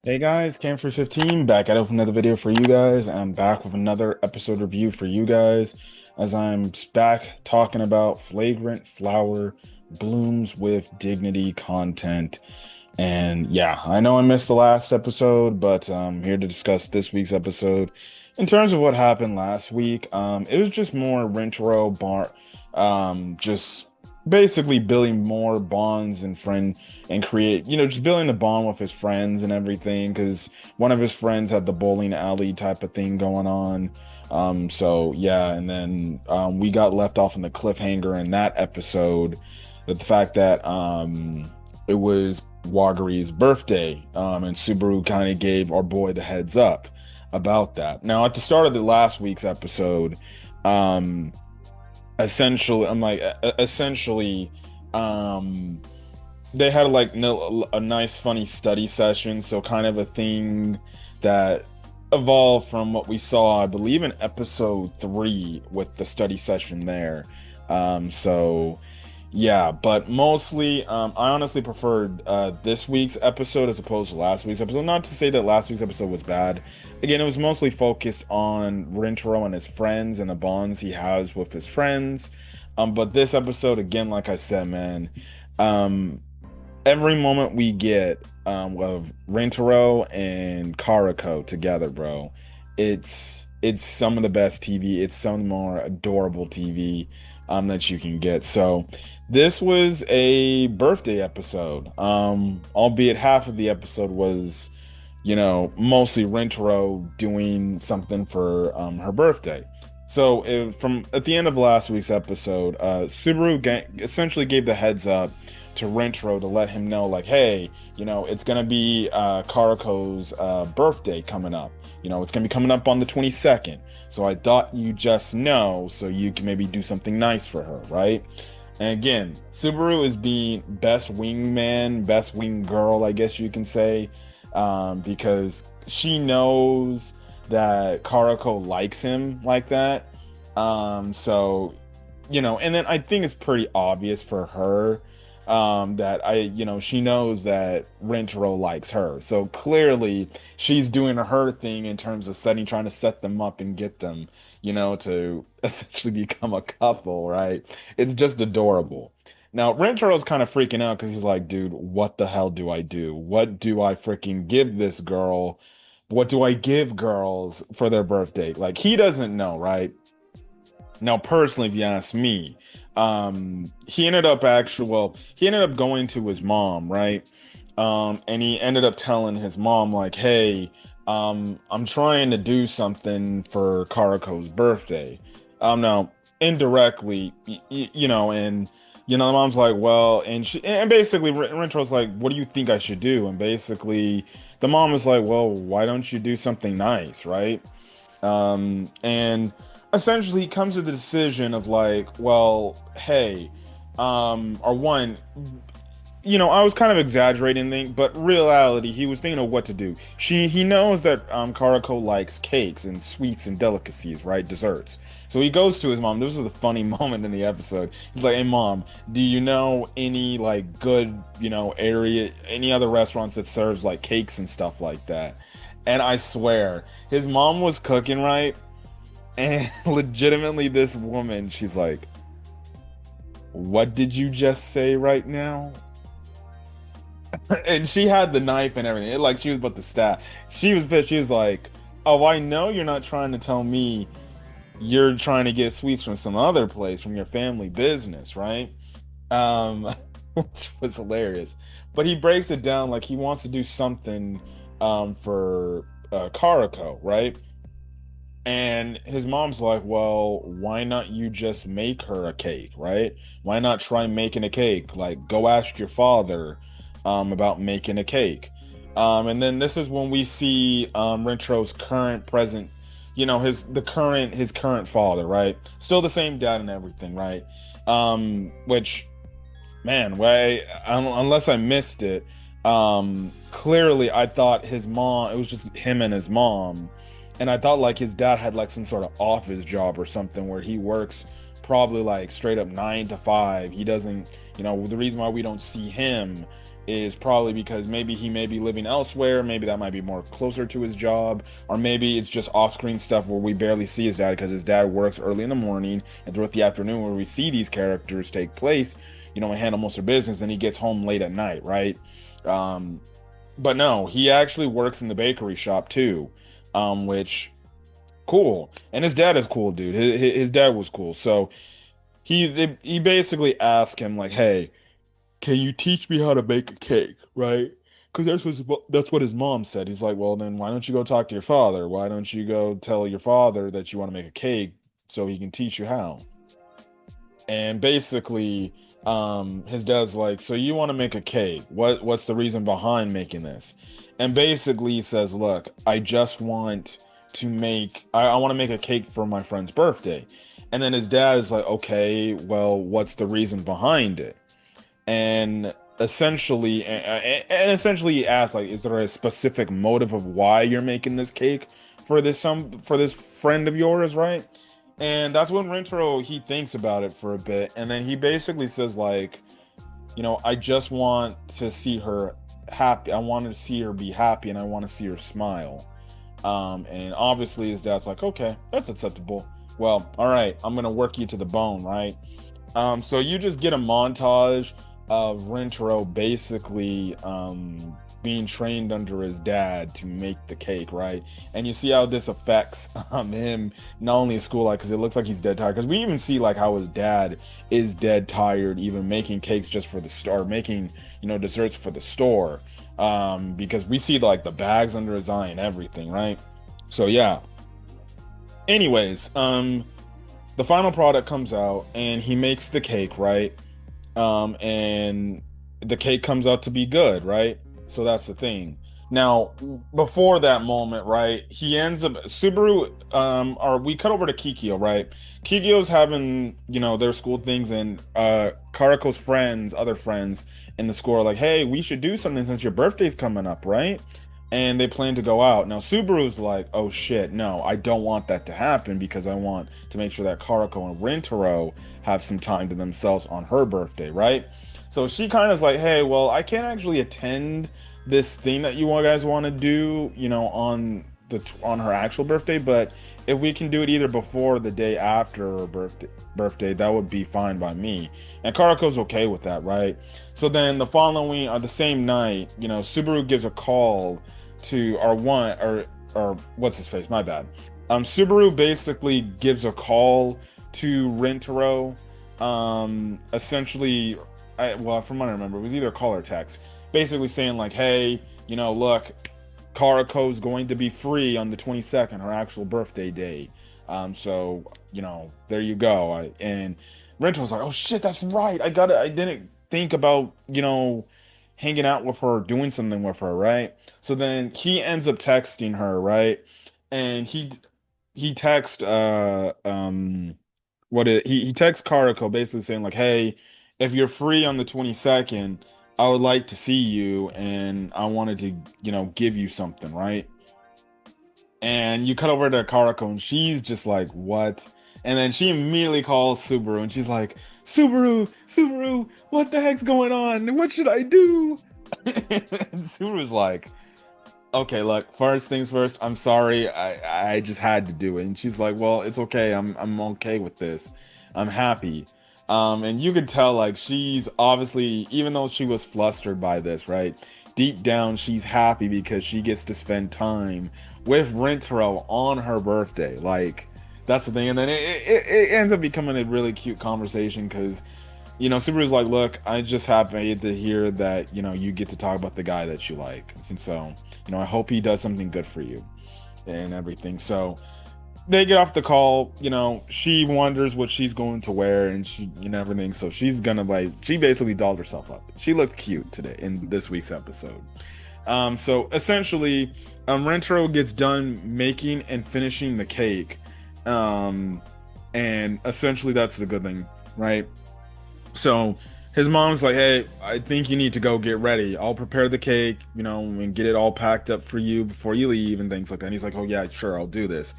Hey guys, Cam for 15 back at it with another video for you guys. I'm back with another episode review for you guys as I'm back talking about Flagrant Flower Blooms with Dignity content. And yeah, I know I missed the last episode, but I'm here to discuss this week's episode. In terms of what happened last week, it was just more Rintaro just basically building more bonds and create, just building a bond with his friends and everything, because one of his friends had the bowling alley type of thing going on. So yeah, and then we got left off in the cliffhanger in that episode, that the fact that it was Waguri's birthday, and Subaru kind of gave our boy the heads up about that. Now, at the start of the last week's episode, um, essentially, um, they had like a nice, funny study session. So kind of a thing that evolved from what we saw, I believe, in episode 3 with the study session there. So yeah, but mostly, I honestly preferred this week's episode as opposed to last week's episode. Not to say that last week's episode was bad. Again, it was mostly focused on Rintaro and his friends and the bonds he has with his friends. But this episode, again, like I said, man, um, every moment we get of Rintaro and Karuko together, bro, it's some of the best TV. It's some of the more adorable TV that you can get. So this was a birthday episode. Albeit half of the episode was, mostly Rintaro doing something for her birthday. So from at the end of last week's episode, essentially gave the heads up to Rintaro to let him know, like, hey, it's gonna be Karuko's birthday coming up. It's gonna be coming up on the 22nd. So I thought you just know, so you can maybe do something nice for her, right? And again, Subaru is being best wingman, best wing girl, I guess you can say, because she knows that Karuko likes him like that. So, and then I think it's pretty obvious for her, that she knows that Rintaro likes her. So clearly she's doing her thing in terms of trying to set them up and get them, to essentially become a couple, right? It's just adorable. Now, Rintaro's kind of freaking out because he's like, dude, what the hell do I do? What do I freaking give this girl? What do I give girls for their birthday? Like, he doesn't know, right? Now, personally, if you ask me, he ended up going to his mom, right? And he ended up telling his mom, like, hey, I'm trying to do something for Karuko's birthday. Now, indirectly, the mom's like, well, and basically, Rentro's like, what do you think I should do? And basically, the mom is like, well, why don't you do something nice, right? And essentially he comes to the decision of like, well, hey, or one, I was kind of exaggerating thing, but reality, he was thinking of what to do. He knows that Karuko likes cakes and sweets and delicacies, right? Desserts. So he goes to his mom. This was a funny moment in the episode. He's like, hey mom, do you know any like good, area, any other restaurants that serves like cakes and stuff like that? And I swear, his mom was cooking right, and legitimately this woman, she's like, what did you just say right now? And she had the knife and everything. Like she was about to stab. She was pissed. She was like, oh, I know you're not trying to tell me you're trying to get sweets from some other place from your family business, right? Um, which was hilarious. But he breaks it down like he wants to do something for Karuko, right? And his mom's like, well, why not you just make her a cake, right? Why not try making a cake? Like, go ask your father about making a cake. And then this is when we see Rentro's current present, his current father, right? Still the same dad and everything, right? Which, man, unless I missed it, clearly I thought his mom, it was just him and his mom. And I thought like his dad had like some sort of office job or something where he works probably like straight up 9 to 5. He doesn't, the reason why we don't see him is probably because maybe he may be living elsewhere, maybe that might be more closer to his job, or maybe it's just off-screen stuff where we barely see his dad because his dad works early in the morning and throughout the afternoon where we see these characters take place, and handle most of business, then he gets home late at night, right? Um, but no, he actually works in the bakery shop too, which cool. And his dad is cool, dude. His dad was cool. So he basically asked him like, "Hey, can you teach me how to make a cake?" Right? Because that's what his mom said. He's like, "Well, then why don't you go talk to your father? Why don't you go tell your father that you want to make a cake so he can teach you how?" And basically, his dad's like, "So you want to make a cake? What's the reason behind making this?" And basically he says, "Look, I just want to make I want to make a cake for my friend's birthday." And then his dad is like, "Okay, well, what's the reason behind it?" And essentially he asked, like, "Is there a specific motive of why you're making this cake for this friend of yours, right?" And that's when Rintaro he thinks about it for a bit, and then he basically says like, "I just want to see her happy. I want to see her be happy, and I want to see her smile." And obviously his dad's like, "Okay, that's acceptable. Well, all right, I'm gonna work you to the bone, right?" So you just get a montage of Rintaro basically being trained under his dad to make the cake, right? And you see how this affects him not only in school, like, because it looks like he's dead tired. Because we even see like how his dad is dead tired, even making cakes just for the store, making desserts for the store. Because we see like the bags under his eye and everything, right? So yeah. Anyways, the final product comes out and he makes the cake, right? And the cake comes out to be good, right? So that's the thing. Now, before that moment, right, he ends up Subaru, or we cut over to Kikyo, right? Kikyo's having, their school things, and Karuko's friends, other friends in the school are like, "Hey, we should do something since your birthday's coming up, right?" And they plan to go out. Now, Subaru's like, "Oh shit, no, I don't want that to happen because I want to make sure that Karuko and Rintaro have some time to themselves on her birthday, right?" So she kind of is like, "Hey, well, I can't actually attend this thing that you guys want to do, on her actual birthday, but if we can do it either before or the day after her birthday, that would be fine by me." And Karuko's okay with that, right? So then the following or the same night, Subaru gives a call to our one or what's his face? My bad. Subaru basically gives a call to Rintaro. Essentially, from what I remember, it was either a call or text, basically saying like, "Hey, look, Karuko's going to be free on the 22nd, her actual birthday day. So there you go." And Rentaro's like, "Oh shit, that's right. I didn't think about hanging out with her, doing something with her, right?" So then he ends up texting her, right? And he texts he texts Karuko basically saying like, "Hey, if you're free on the 22nd, I would like to see you and I wanted to, give you something, right?" And you cut over to Karuko and she's just like, "What?" And then she immediately calls Subaru and she's like, Subaru, what the heck's going on? What should I do?" And Subaru's like, "Okay, look, first things first, I'm sorry. I just had to do it." And she's like, "Well, it's okay. I'm okay with this. I'm happy." And you could tell like she's obviously, even though she was flustered by this, right? Deep down, she's happy because she gets to spend time with Rintaro on her birthday. Like, that's the thing. And then it ends up becoming a really cute conversation because Subaru's like, "Look, I just happy to hear that, you get to talk about the guy that you like. And so, I hope he does something good for you and everything." So they get off the call, she wonders what she's going to wear and everything. So she's gonna she basically dolled herself up. She looked cute today in this week's episode. So essentially, Rentaro gets done making and finishing the cake. And essentially that's the good thing, right? So his mom's like, "Hey, I think you need to go get ready. I'll prepare the cake, and get it all packed up for you before you leave and things like that." And he's like, "Oh yeah, sure, I'll do this."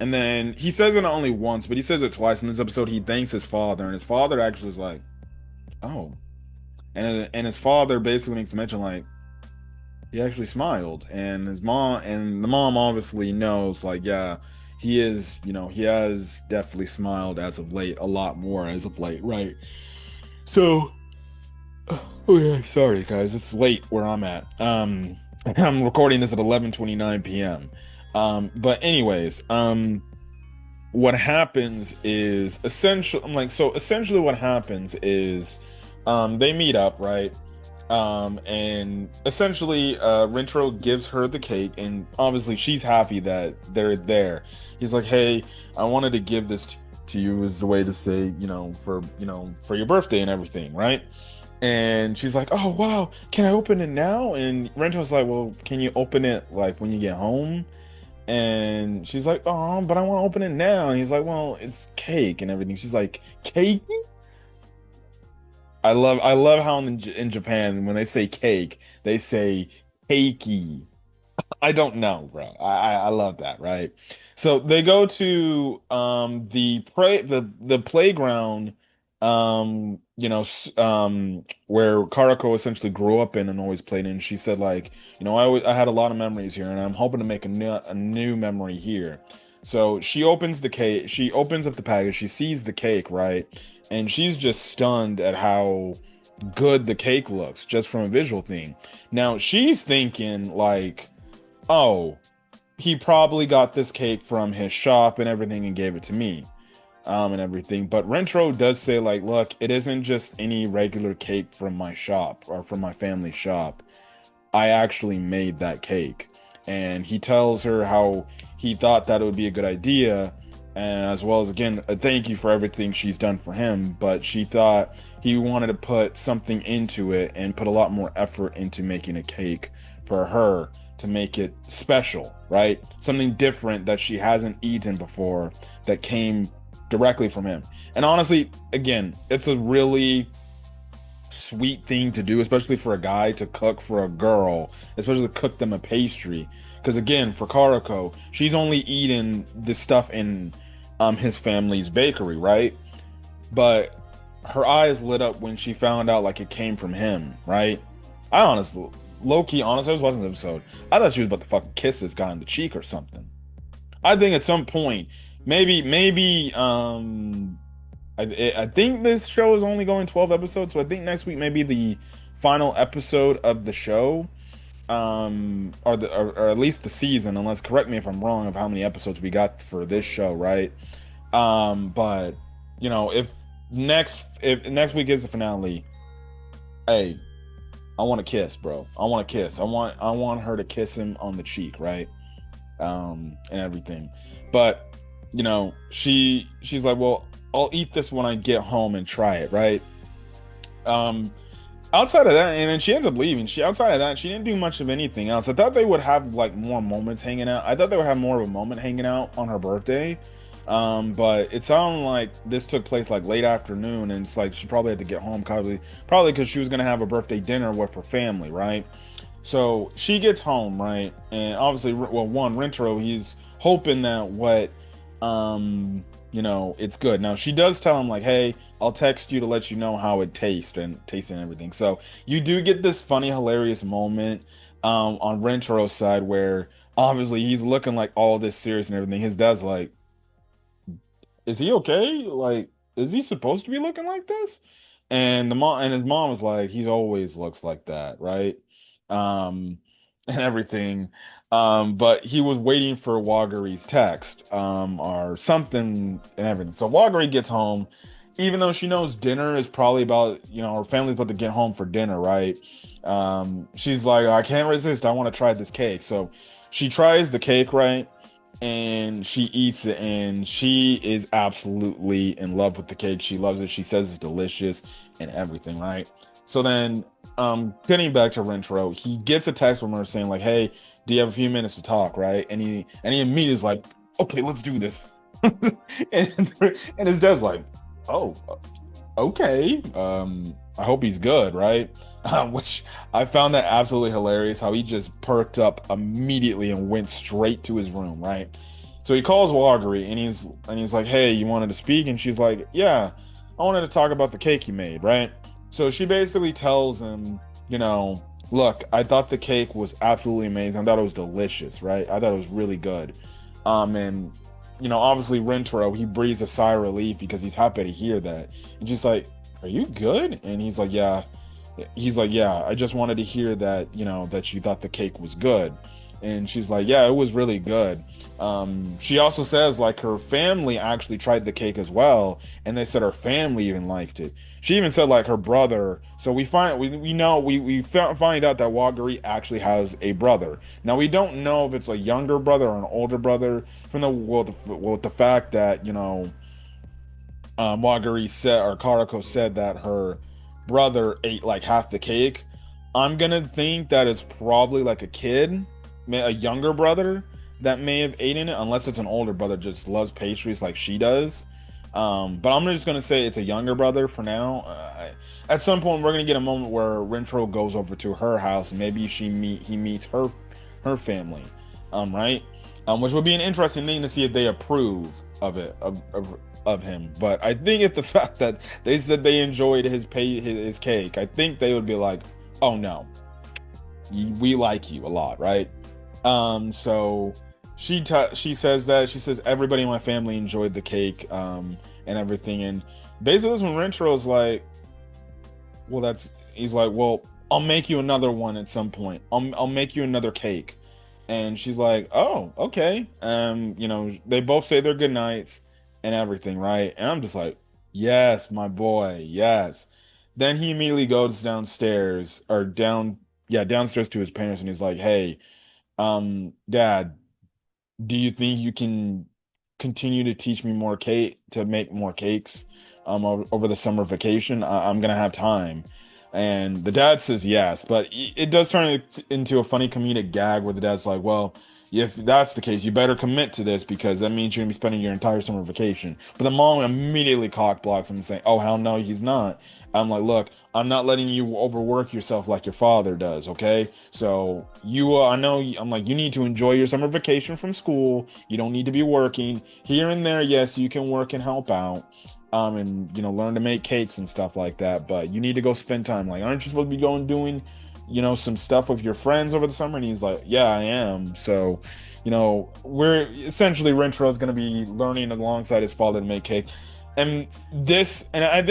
And then he says it not only once, but he says it twice in this episode. He thanks his father, and his father actually is like, "Oh, And his father basically makes a mention like he actually smiled, and his mom and the mom obviously knows like yeah, he is, he has definitely smiled as of late, a lot more as of late, right? So, oh yeah, sorry guys, it's late where I'm at. I'm recording this at 11:29 p.m. But anyways, what happens is essentially, I'm like, so essentially what happens is, they meet up, right? And essentially, Rintaro gives her the cake, and obviously she's happy that they're there. He's like, "Hey, I wanted to give this to you as a way to say, for your birthday and everything, right?" And she's like, "Oh wow, can I open it now?" And Rentaro's like, "Well, can you open it like when you get home?" And she's like, "Oh, but I want to open it now." And he's like, "Well, it's cake and everything." She's like, "Cake?" I love how in Japan when they say cake, they say cakey. I don't know, bro. I love that, right? So they go to the playground, where Karuko essentially grew up in and always played in. She said like, I had a lot of memories here, and I'm hoping to make a new memory here. So she opens up the package, she sees the cake, right? And she's just stunned at how good the cake looks just from a visual thing. Now she's thinking like, oh, he probably got this cake from his shop and everything and gave it to me, and everything. But Rentro does say like, look, it isn't just any regular cake from my shop or from my family shop. I actually made that cake. And he tells her how he thought that it would be a good idea, and as well as again a thank you for everything she's done for him, but she thought he wanted to put something into it and put a lot more effort into making a cake for her to make it special, right? Something different that she hasn't eaten before that came directly from him. And honestly, again, it's a really sweet thing to do, especially for a guy to cook for a girl, especially cook them a pastry. Because again, for Karako, she's only eaten this stuff in his family's bakery, right? But her eyes lit up when she found out like it came from him, right? I honestly, low key, honestly, I was watching the episode. I thought she was about to fucking kiss this guy on the cheek or something. I think at some point, maybe, I think this show is only going 12 episodes, so I think next week may be the final episode of the show, or at least the season. Unless, correct me if I'm wrong of how many episodes we got for this show, right? But if next week is the finale, hey, I want to kiss, bro. I want to kiss. I want her to kiss him on the cheek, right? And everything. But she's like, well, I'll eat this when I get home and try it, right? Um, Outside of that, and then she ends up leaving. Outside of that, she didn't do much of anything else. I thought they would have like more moments hanging out. I thought they would have more of a moment hanging out on her birthday. But it sounded like this took place like late afternoon, and it's like she probably had to get home probably because she was gonna have a birthday dinner with her family, right? So she gets home, right? And obviously, well, one, Rentaro, he's hoping that it's good. Now she does tell him like, "Hey, I'll text you to let you know how it tastes and everything." So you do get this funny, hilarious moment on Rentaro's side where obviously he's looking like all this serious and everything. His dad's like, "Is he okay? Like, is he supposed to be looking like this?" And his mom was like, "He always looks like that, right?" Um, and everything. But he was waiting for Waguri's text, or something and everything. So Waguri gets home, even though she knows dinner is probably about, her family's about to get home for dinner, right? She's like, I can't resist. I want to try this cake. So she tries the cake, right? And she eats it, and she is absolutely in love with the cake. She loves it. She says it's delicious and everything, right? So then, getting back to Rentaro, he gets a text from her saying like, "Hey, do you have a few minutes to talk?" Right? And he immediately is like, "Okay, let's do this." and his dad's like, "Oh, okay. I hope he's good, right?" Which I found that absolutely hilarious. How he just perked up immediately and went straight to his room, right? So he calls Waguri, and he's like, "Hey, you wanted to speak?" And she's like, "Yeah, I wanted to talk about the cake you made, right?" So she basically tells him, you know, look, I thought the cake was absolutely amazing. I thought it was delicious, right? I thought it was really good. And obviously Rintaro, he breathes a sigh of relief because he's happy to hear that. And she's like, "Are you good?" And he's like, "Yeah." He's like, "Yeah, I just wanted to hear that, that you thought the cake was good." And she's like, "Yeah, it was really good." She also says like her family actually tried the cake as well, and they said her family even liked it. She even said like her brother. So we find out that Waguri actually has a brother. Now we don't know if it's a younger brother or an older brother from the fact that Waguri said, or Karuko said, that her brother ate like half the cake. I'm gonna think that it's probably like a kid, a younger brother that may have eaten it, unless it's an older brother just loves pastries like she does. But I'm just gonna say it's a younger brother for now. At some point, we're gonna get a moment where Rintaro goes over to her house, and maybe he meets her family, right? Which would be an interesting thing to see if they approve of it, of him. But I think it's the fact that they said they enjoyed his cake. I think they would be like, "Oh no, we like you a lot, right?" So she says everybody in my family enjoyed the cake, and everything. And basically, this when Rentro's like, "Well, he's like, well, I'll make you another one at some point. I'll make you another cake." And she's like, "Oh, okay." They both say their good nights and everything, right? And I'm just like, "Yes, my boy, yes." Then he immediately goes downstairs, or downstairs to his parents, and he's like, "Hey, Dad, do you think you can continue to teach me more cake to make more cakes over the summer vacation? I'm gonna have time." And the dad says yes, but it does turn into a funny comedic gag where the dad's like, "Well, if that's the case, you better commit to this because that means you're gonna be spending your entire summer vacation." But the mom immediately cock blocks him, saying, "Oh hell no, he's not." I'm like, "Look, I'm not letting you overwork yourself like your father does, okay? So I know, I'm like, you need to enjoy your summer vacation from school. You don't need to be working here and there. Yes, you can work and help out, and learn to make cakes and stuff like that. But you need to go spend time. Like, aren't you supposed to be going doing, some stuff with your friends over the summer?" And he's like, "Yeah, I am." So, we're essentially Rentro's going to be learning alongside his father to make cake. And I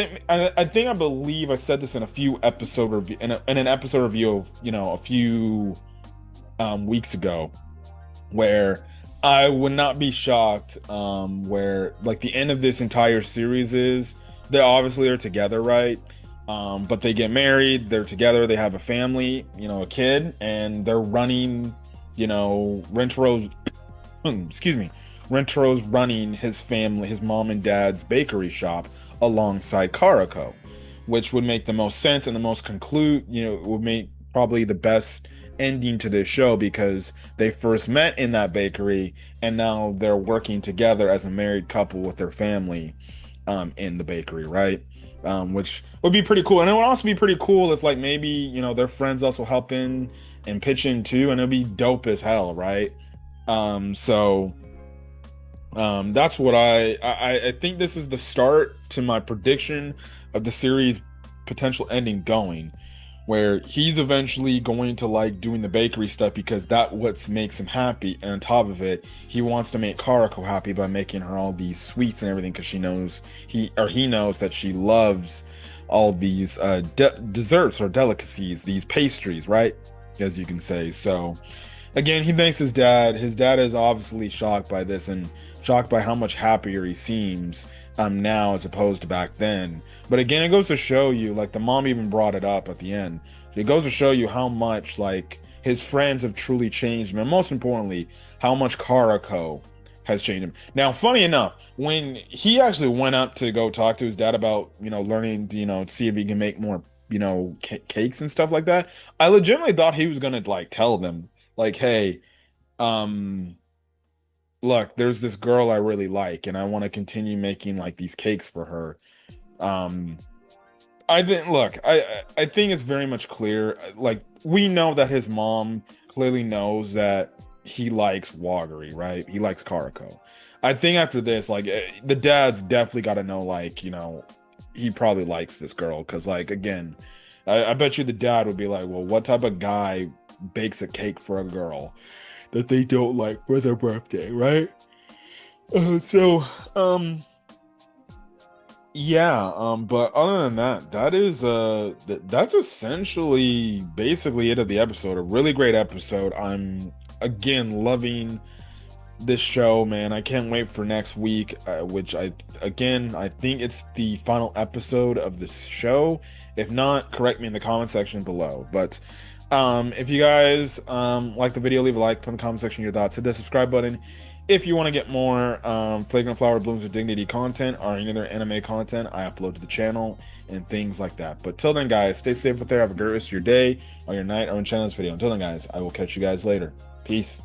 believe I said this in a few episode review in an episode review of a few weeks ago, where I would not be shocked where like the end of this entire series is they obviously are together, right? But they get married, they're together, they have a family, a kid, and they're running, Rentro's excuse me, Rentro's running his family, his mom and dad's bakery shop alongside Karako, which would make the most sense and the most would make probably the best ending to this show because they first met in that bakery and now they're working together as a married couple with their family in the bakery, right? Which would be pretty cool. And it would also be pretty cool if like maybe, their friends also help in and pitch in too, and it'd be dope as hell, right? So that's what I think this is the start to my prediction of the series potential ending going, where he's eventually going to like doing the bakery stuff because that what makes him happy, and on top of it, he wants to make Karako happy by making her all these sweets and everything because he knows that she loves all these desserts or delicacies, these pastries, right? As you can say. So again, he thanks his dad. His dad is obviously shocked by this and shocked by how much happier he seems now as opposed to back then. But again, it goes to show you, like the mom even brought it up at the end. It goes to show you how much like his friends have truly changed him, and most importantly, how much Karako has changed him. Now, funny enough, when he actually went up to go talk to his dad about learning to see if he can make more cakes and stuff like that, I legitimately thought he was gonna like tell them like, "Hey, um look, there's this girl I really like and I want to continue making like these cakes for her." um I think it's very much clear, like we know that his mom clearly knows that he likes Waguri, right? He likes Karako. I think after this, like the dad's definitely got to know, like, he probably likes this girl because, like, again, I bet you the dad would be like, well, what type of guy bakes a cake for a girl that they don't like for their birthday, right? So, yeah, but other than that, that's essentially basically it of the episode. A really great episode. I'm again loving this show, man. I can't wait for next week, which I think it's the final episode of this show. If not, correct me in the comment section below. But if you guys like the video, leave a like, put in the comment section your thoughts, hit the subscribe button. If you want to get more Flagrant Flower Blooms with Dignity content or any other anime content, I upload to the channel and things like that. But till then, guys, stay safe out there. Have a great rest of your day or your night or in channel this video. Until then, guys, I will catch you guys later. Peace.